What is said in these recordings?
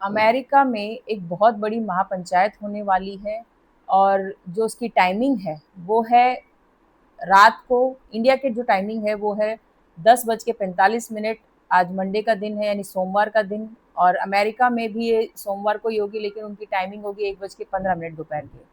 America में एक बहुत बड़ी महापंचायत होने वाली है और जो उसकी टाइमिंग है वो है रात को। इंडिया के जो टाइमिंग है वो है 10:45। आज मंडे का दिन है यानी सोमवार का दिन। और अमेरिका में भी ये सोमवार को ही होगी लेकिन उनकी टाइमिंग होगी 1:15 दोपहर के।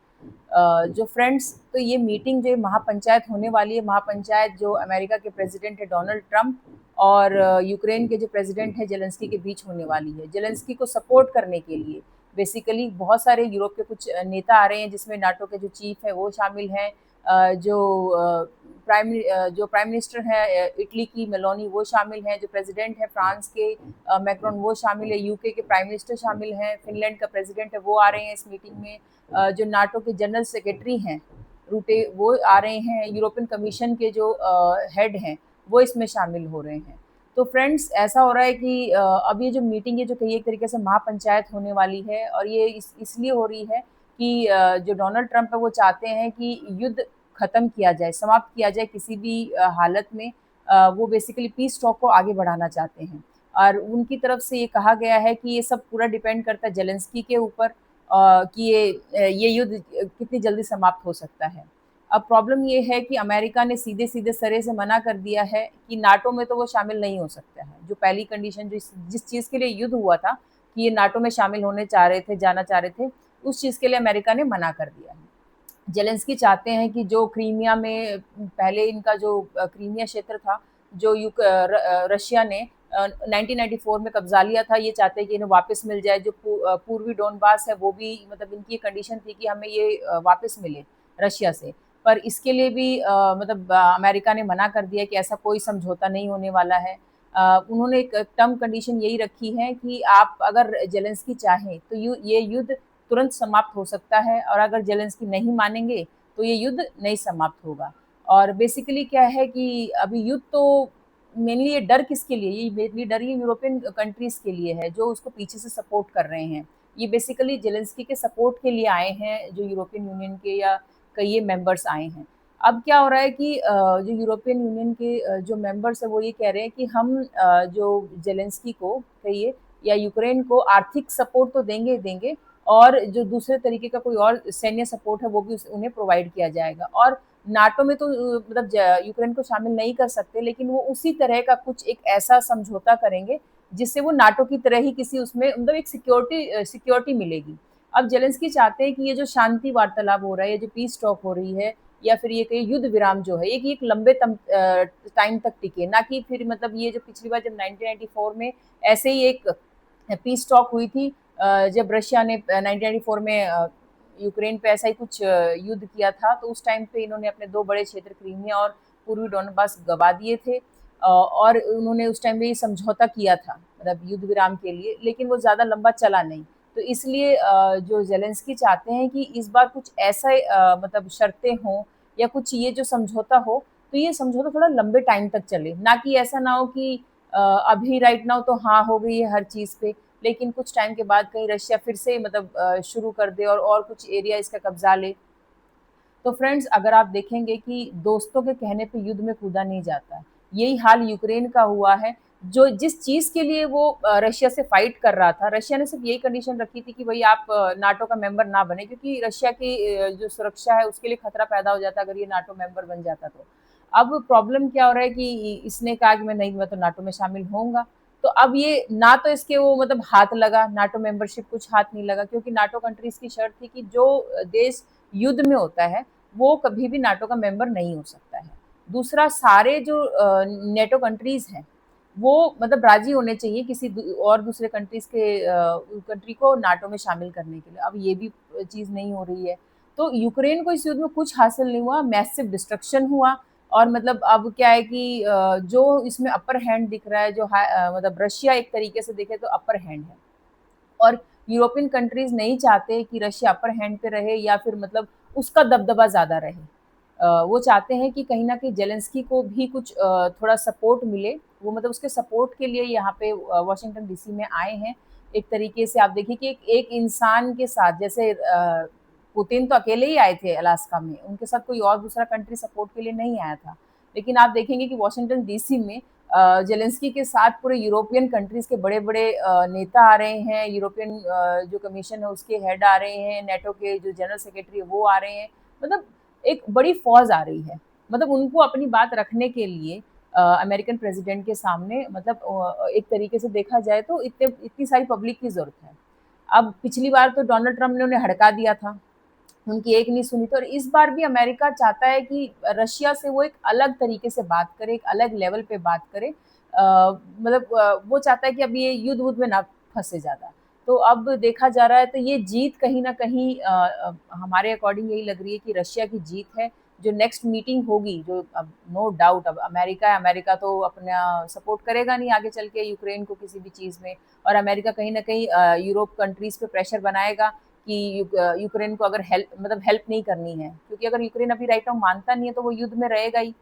जो फ्रेंड्स, तो ये मीटिंग जो महापंचायत होने वाली है, महापंचायत जो अमेरिका के प्रेसिडेंट है डोनाल्ड ट्रंप और यूक्रेन के जो प्रेसिडेंट है जेलेंस्की के बीच होने वाली है। जेलेंस्की को सपोर्ट करने के लिए बेसिकली बहुत सारे यूरोप के कुछ नेता आ रहे हैं, जिसमें नाटो के जो चीफ है वो शामिल हैं। जो प्राइम मिनिस्टर है इटली की मेलोनी वो शामिल हैं, जो प्रेसिडेंट है फ्रांस के मैक्रोन वो शामिल है, यूके के प्राइम मिनिस्टर शामिल हैं, फिनलैंड का प्रेसिडेंट है वो आ रहे हैं इस मीटिंग में। जो नाटो के जनरल सेक्रेटरी हैं रूटे वो आ रहे हैं, यूरोपियन कमीशन के जो हेड हैं वो इसमें शामिल हो रहे हैं। तो फ्रेंड्स, ऐसा हो रहा है कि अब ये जो मीटिंग है जो कही एक तरीके से महापंचायत होने वाली है, और ये इसलिए हो रही है कि जो डोनाल्ड ट्रंप है वो चाहते हैं कि युद्ध खत्म किया जाए, समाप्त किया जाए किसी भी हालत में। वो बेसिकली पीस टॉक को आगे बढ़ाना चाहते हैं। और उनकी तरफ से ये कहा गया है कि ये सब पूरा डिपेंड करता है जेलेंस्की के ऊपर कि ये युद्ध कितनी जल्दी समाप्त हो सकता है। अब प्रॉब्लम ये है कि अमेरिका ने सीधे सीधे सरे से मना कर दिया है कि नाटो में तो वो शामिल नहीं हो सकता है। जो पहली कंडीशन जो जिस चीज़ के लिए युद्ध हुआ था कि ये नाटो में शामिल होने चाह रहे थे, जाना चाह रहे थे, उस चीज़ के लिए अमेरिका ने मना कर दिया है। जेलेंस्की चाहते हैं कि जो क्रीमिया में पहले इनका जो क्रीमिया क्षेत्र था, जो रशिया ने 1994 में कब्जा लिया था, ये चाहते हैं कि इन्हें वापस मिल जाए। जो पूर्वी डोनबास है वो भी, मतलब इनकी कंडीशन थी कि हमें ये वापस मिले रशिया से। पर इसके लिए भी अमेरिका ने मना कर दिया कि ऐसा कोई समझौता नहीं होने वाला है। उन्होंने एक टर्म कंडीशन यही रखी है कि आप अगर जेलेंस्की चाहें तो ये युद्ध तुरंत समाप्त हो सकता है, और अगर जेलेंस्की नहीं मानेंगे तो ये युद्ध नहीं समाप्त होगा। और बेसिकली क्या है कि अभी युद्ध तो मेनली ये डर किसके लिए, ये मेनली डर ये यूरोपियन कंट्रीज के लिए है जो उसको पीछे से सपोर्ट कर रहे हैं। ये बेसिकली जेलेंस्की के सपोर्ट के लिए आए हैं, जो यूरोपियन यूनियन के या कई ये मेंबर्स आए हैं। अब क्या हो रहा है कि जो यूरोपियन यूनियन के जो मेंबर्स है वो ये कह रहे हैं कि हम जो जेलेंस्की को कहिए या यूक्रेन को आर्थिक सपोर्ट तो देंगे देंगे, और जो दूसरे तरीके का कोई और सैन्य सपोर्ट है वो भी उन्हें प्रोवाइड किया जाएगा। और नाटो में तो यूक्रेन को शामिल नहीं कर सकते, लेकिन वो उसी तरह का कुछ एक ऐसा समझौता करेंगे जिससे वो नाटो की तरह ही किसी उसमें मतलब एक सिक्योरिटी मिलेगी। अब जेलेंस्की चाहते हैं कि ये जो शांति वार्तालाप हो रहा है, ये जो पीस टॉक हो रही है, या फिर ये कहीं युद्ध विराम जो है एक लंबे टाइम तक टिके, ना कि फिर मतलब ये जो पिछली बार जब 1994 में ऐसे ही एक पीस टॉक हुई थी, जब रशिया ने 1994 में यूक्रेन पे ऐसा ही कुछ युद्ध किया था, तो उस टाइम पे इन्होंने अपने दो बड़े क्षेत्र क्रीमिया और पूर्वी डोनबास गवा दिए थे। और उन्होंने उस टाइम पे ये समझौता किया था मतलब युद्ध विराम के लिए, लेकिन वो ज़्यादा लंबा चला नहीं। तो इसलिए जो जेलेंस्की चाहते हैं कि इस बार कुछ ऐसा मतलब शर्तें हों या कुछ ये जो समझौता हो, तो ये समझौता थोड़ा लंबे टाइम तक चले, ना कि ऐसा ना हो कि अभी राइट नाउ तो हाँ हो गई है हर चीज़ पे, लेकिन कुछ टाइम के बाद कहीं रशिया फिर से शुरू कर दे और कुछ एरिया इसका कब्जा ले। तो फ्रेंड्स, अगर आप देखेंगे कि दोस्तों के कहने पे युद्ध में कूदा नहीं जाता। यही हाल यूक्रेन का हुआ है। जो जिस चीज़ के लिए वो रशिया से फाइट कर रहा था, रशिया ने सिर्फ यही कंडीशन रखी थी कि भई आप नाटो का मेंबर ना बने, क्योंकि रशिया की जो सुरक्षा है उसके लिए खतरा पैदा हो जाता अगर ये नाटो मेंबर बन जाता तो। अब प्रॉब्लम क्या हो रहा है कि इसने कहा कि मैं तो नाटो में शामिल होऊँगा। तो अब ये ना तो इसके वो मतलब हाथ लगा, नाटो मेंबरशिप कुछ हाथ नहीं लगा, क्योंकि नाटो कंट्रीज़ की शर्त थी कि जो देश युद्ध में होता है, वो कभी भी नाटो का मेंबर नहीं हो सकता है। दूसरा, सारे जो नेटो कंट्रीज़ हैं, वो मतलब राज़ी होने चाहिए किसी और दूसरे कंट्रीज़ के कंट्री को नाटो में शामिल करने के लिए। अब ये भी चीज़ नहीं हो रही है। तो यूक्रेन को इस युद्ध में कुछ हासिल नहीं हुआ, मैसिव डिस्ट्रक्शन हुआ। और मतलब अब क्या है कि जो इसमें अपर हैंड दिख रहा है, मतलब रशिया एक तरीके से देखें तो अपर हैंड है। और यूरोपियन कंट्रीज नहीं चाहते कि रशिया अपर हैंड पे रहे या फिर मतलब उसका दबदबा ज़्यादा रहे। वो चाहते हैं कि कहीं न कहीं जेलेंस्की को भी कुछ थोड़ा सपोर्ट मिले। वो मतलब उसके सपोर्ट के लिए यहाँ पे वाशिंगटन डीसी में आए हैं। एक तरीके से आप देखिए कि एक इंसान के साथ, जैसे पुतिन तो अकेले ही आए थे अलास्का में, उनके साथ कोई और दूसरा कंट्री सपोर्ट के लिए नहीं आया था। लेकिन आप देखेंगे कि वाशिंगटन डीसी में जेलेंस्की के साथ पूरे यूरोपियन कंट्रीज के बड़े बड़े नेता आ रहे हैं, यूरोपियन जो कमीशन है उसके हेड आ रहे हैं, नेटो के जो जनरल सेक्रेटरी है वो आ रहे हैं। मतलब एक बड़ी फौज आ रही है, मतलब उनको अपनी बात रखने के लिए अमेरिकन प्रेसिडेंट के सामने, मतलब एक तरीके से देखा जाए तो इतनी सारी पब्लिक की जरूरत है। अब पिछली बार तो डोनाल्ड ट्रंप ने उन्हें हड़का दिया था, उनकी एक नहीं सुनी थी, और इस बार भी अमेरिका चाहता है कि रशिया से वो एक अलग तरीके से बात करे, एक अलग लेवल पे बात करे। मतलब वो चाहता है कि अब ये युद्ध वुद्ध में ना फंसे ज़्यादा। तो अब देखा जा रहा है, तो ये जीत कहीं न कहीं हमारे अकॉर्डिंग यही लग रही है कि रशिया की जीत है। जो नेक्स्ट मीटिंग होगी, जो अब नो डाउट अब अमेरिका है, अमेरिका तो अपना सपोर्ट करेगा नहीं आगे चल के यूक्रेन को किसी भी चीज़ में, और अमेरिका कहीं न कहीं यूरोप कंट्रीज़ पे प्रेशर बनाएगा कि यूक्रेन को अगर हेल्प नहीं करनी है, क्योंकि अगर यूक्रेन अभी राइट नाउ मानता नहीं है तो वो युद्ध में रहेगा ही।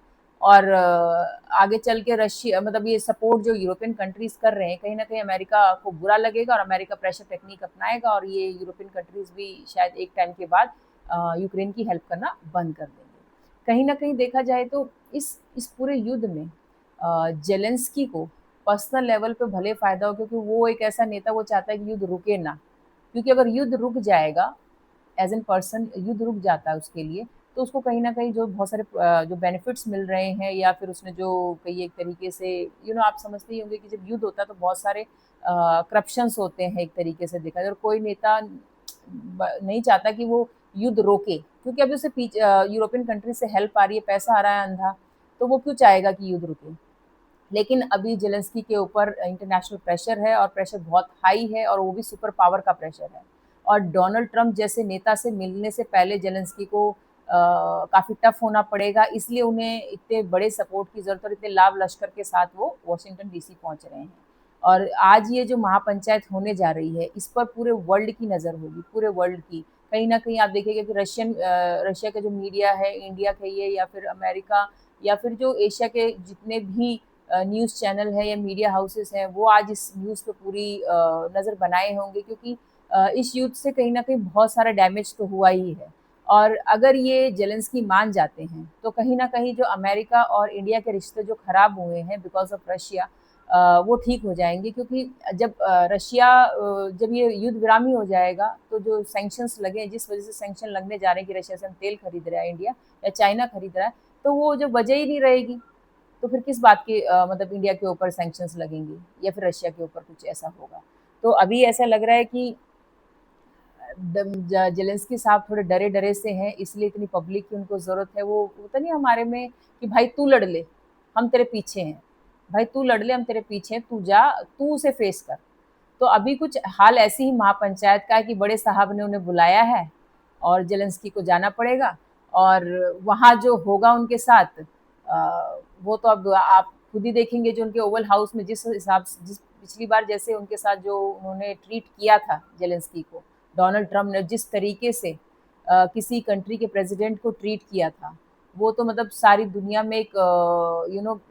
और आगे चल के रशिया, मतलब ये सपोर्ट जो यूरोपियन कंट्रीज कर रहे हैं, कहीं ना कहीं अमेरिका को बुरा लगेगा और अमेरिका प्रेशर टेक्निक अपनाएगा, और ये यूरोपियन कंट्रीज भी शायद एक टाइम के बाद यूक्रेन की हेल्प करना बंद कर देंगे। कहीं ना कहीं देखा जाए तो इस पूरे युद्ध में जेलेंस्की को पर्सनल लेवल पे भले फायदा हो, क्योंकि वो एक ऐसा नेता, वो चाहता है कि युद्ध रुके ना, क्योंकि अगर युद्ध रुक जाएगा, एज एन पर्सन युद्ध रुक जाता है उसके लिए, तो उसको कहीं ना कहीं जो बहुत सारे जो बेनिफिट्स मिल रहे हैं, या फिर उसने जो कही एक तरीके से आप समझते ही होंगे कि जब युद्ध होता है तो बहुत सारे करप्शंस होते हैं, एक तरीके से देखा जाए, और कोई नेता नहीं चाहता कि वो युद्ध रोके, क्योंकि अभी उसे यूरोपियन कंट्री से हेल्प आ रही है, पैसा आ रहा है अंधा, तो वो क्यों चाहेगा कि युद्ध रुके। लेकिन अभी जेलेंस्की के ऊपर इंटरनेशनल प्रेशर है, और प्रेशर बहुत हाई है, और वो भी सुपर पावर का प्रेशर है। और डोनाल्ड ट्रंप जैसे नेता से मिलने से पहले जेलेंस्की को काफ़ी टफ होना पड़ेगा, इसलिए उन्हें इतने बड़े सपोर्ट की ज़रूरत, और इतने लाभ लश्कर के साथ वो वॉशिंगटन डीसी पहुंच रहे हैं। और आज ये जो महापंचायत होने जा रही है, इस पर पूरे वर्ल्ड की नज़र होगी, पूरे वर्ल्ड की। कहीं ना कहीं आप देखिएगा कि रशिया का जो मीडिया है, इंडिया का ये, या फिर अमेरिका, या फिर जो एशिया के जितने भी न्यूज़ चैनल है या मीडिया हाउसेस हैं, वो आज इस न्यूज़ पे पूरी नज़र बनाए होंगे, क्योंकि इस युद्ध से कहीं न कहीं बहुत सारा डैमेज तो हुआ ही है। और अगर ये ज़ेलेंस्की मान जाते हैं, तो कहीं न कहीं जो अमेरिका और इंडिया के रिश्ते जो खराब हुए हैं बिकॉज़ ऑफ रशिया, वो ठीक हो जाएँगे, क्योंकि जब जब ये युद्ध विराम ही हो जाएगा, तो जो सैंक्शंस लगे हैं, जिस वज़ह से सैंक्शन लगने जा रहे हैं कि रशिया से हम तेल खरीद रहा है इंडिया, या चाइना खरीद रहा है, तो वो जो वजह ही नहीं रहेगी। तो फिर किस बात की मतलब इंडिया के ऊपर सैंक्शंस लगेंगे, या फिर रशिया के ऊपर कुछ ऐसा होगा। तो अभी ऐसा लग रहा है कि जेलेंस्की साहब थोड़े डरे डरे से हैं, इसलिए इतनी पब्लिक की उनको जरूरत है। वो होता नहीं हमारे में कि भाई तू लड़ ले, हम तेरे पीछे हैं, भाई तू लड़ ले, हम तेरे पीछे हैं, तू जा, तू उसे फेस कर। तो अभी कुछ हाल ऐसी ही महापंचायत का है कि बड़े साहब ने उन्हें बुलाया है, और जेलेंस्की को जाना पड़ेगा, और वहाँ जो होगा उनके साथ, वो तो अब आप खुद ही देखेंगे, जो उनके ओवल हाउस में जिस हिसाब से, जिस पिछली बार जैसे उनके साथ जो उन्होंने ट्रीट किया था जेलेंस्की को, डोनाल्ड ट्रम्प ने जिस तरीके से किसी कंट्री के प्रेसिडेंट को ट्रीट किया था, वो तो मतलब सारी दुनिया में एक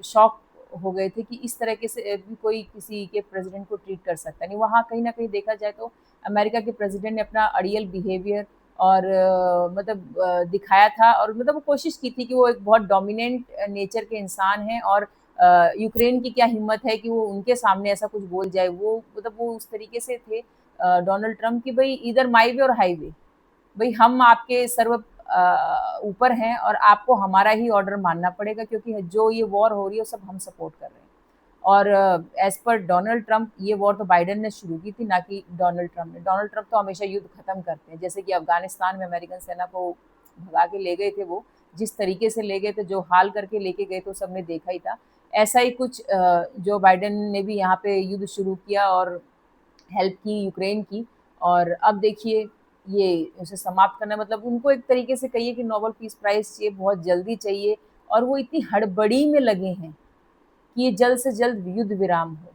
शॉक हो गए थे कि इस तरीके से भी कोई किसी के प्रेसिडेंट को ट्रीट कर सकता नहीं। वहाँ कहीं ना कहीं देखा जाए तो अमेरिका के प्रेसिडेंट ने अपना अड़ियल बिहेवियर और दिखाया था, और मतलब वो कोशिश की थी कि वो एक बहुत डोमिनेंट नेचर के इंसान हैं, और यूक्रेन की क्या हिम्मत है कि वो उनके सामने ऐसा कुछ बोल जाए। वो मतलब वो उस तरीके से थे डोनाल्ड ट्रंप की, भाई इधर माई वे और हाईवे, भाई हम आपके सर्व ऊपर हैं, और आपको हमारा ही ऑर्डर मानना पड़ेगा, क्योंकि जो ये वॉर हो रही है सब हम सपोर्ट कर रहे हैं। और एज पर डोनाल्ड ट्रंप, ये वॉर तो बाइडेन ने शुरू की थी, ना कि डोनाल्ड ट्रंप ने। डोनाल्ड ट्रंप तो हमेशा युद्ध खत्म करते हैं, जैसे कि अफगानिस्तान में अमेरिकन सेना को भगा के ले गए थे, वो जिस तरीके से ले गए थे, जो हाल करके लेके गए थे, सबने देखा ही था। ऐसा ही कुछ जो बाइडेन ने भी यहाँ पे युद्ध शुरू किया और हेल्प की यूक्रेन की, और अब देखिए ये उसे समाप्त करना, मतलब उनको एक तरीके से कहिए कि नोबेल पीस प्राइज चाहिए, बहुत जल्दी चाहिए, और वो इतनी हड़बड़ी में लगे हैं कि ये जल्द से जल्द युद्ध विराम हो,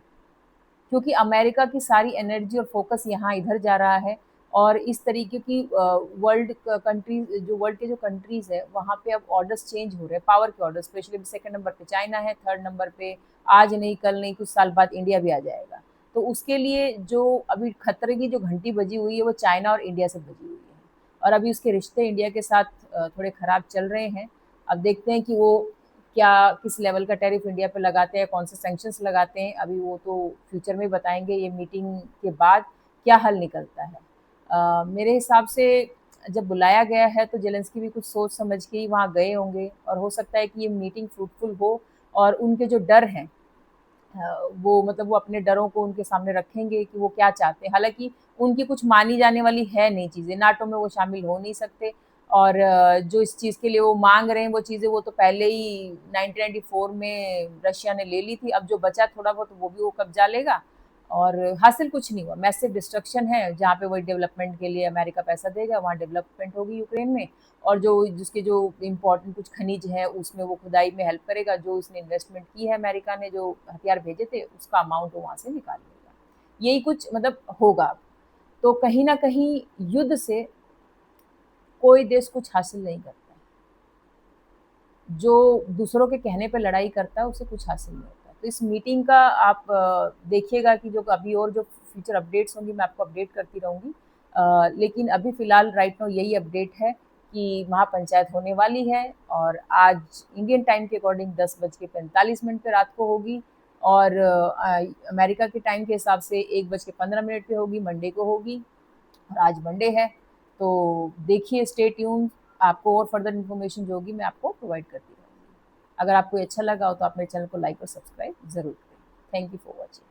क्योंकि अमेरिका की सारी एनर्जी और फोकस यहाँ इधर जा रहा है, और इस तरीके की वर्ल्ड के जो कंट्रीज है, वहाँ पे अब ऑर्डर्स चेंज हो रहे हैं, पावर के ऑर्डर, स्पेशली सेकंड नंबर पे चाइना है, थर्ड नंबर पे आज नहीं कल नहीं कुछ साल बाद इंडिया भी आ जाएगा। तो उसके लिए जो अभी खतरे की जो घंटी बजी हुई है, वो चाइना और इंडिया से बजी हुई है, और अभी उसके रिश्ते इंडिया के साथ थोड़े खराब चल रहे हैं। अब देखते हैं कि वो क्या किस लेवल का टैरिफ इंडिया पे लगाते हैं, कौन से सैंक्शंस लगाते हैं, अभी वो तो फ्यूचर में बताएंगे। ये मीटिंग के बाद क्या हल निकलता है। मेरे हिसाब से जब बुलाया गया है तो जेलेंस्की भी कुछ सोच समझ के ही वहाँ गए होंगे, और हो सकता है कि ये मीटिंग फ्रूटफुल हो और उनके जो डर हैं वो मतलब वो अपने डरों को उनके सामने रखेंगे कि वो क्या चाहते हैं। हालाँकि उनकी कुछ मानी जाने वाली है नहीं चीज़ें, नाटो में वो शामिल हो नहीं सकते, और जो इस चीज़ के लिए वो माँग रहे हैं वो चीज़ें वो तो पहले ही 1994 में रशिया ने ले ली थी। अब जो बचा थोड़ा बहुत वो भी वो कब्ज़ा लेगा, और हासिल कुछ नहीं हुआ। मैसिव डिस्ट्रक्शन है, जहाँ पे वही डेवलपमेंट के लिए अमेरिका पैसा देगा, वहाँ डेवलपमेंट होगी यूक्रेन में, और जो जिसके जो इम्पोर्टेंट कुछ खनिज है उसमें वो खुदाई में हेल्प करेगा। जो उसने इन्वेस्टमेंट की है अमेरिका ने, जो हथियार भेजे थे, उसका अमाउंट वो वहाँ से निकाल लेगा। यही कुछ मतलब होगा। तो कहीं न कहीं युद्ध से कोई देश कुछ हासिल नहीं करता है। जो दूसरों के कहने पे लड़ाई करता है उसे कुछ हासिल नहीं होता है। तो इस मीटिंग का आप देखिएगा कि जो अभी और जो फ्यूचर अपडेट्स होंगी मैं आपको अपडेट करती रहूँगी। लेकिन अभी फ़िलहाल राइट नाउ यही अपडेट है कि महापंचायत होने वाली है, और आज इंडियन टाइम के अकॉर्डिंग 10:45 पे रात को होगी, और अमेरिका के टाइम के हिसाब से 1:15 पे होगी, मंडे को होगी, और आज मंडे है। तो देखिए, स्टे ट्यून्ड। आपको और फर्दर इन्फॉर्मेशन जो होगी मैं आपको प्रोवाइड करती रहूँगी। अगर आपको ये अच्छा लगा हो तो आप मेरे चैनल को लाइक और सब्सक्राइब ज़रूर करें। Thank you for watching.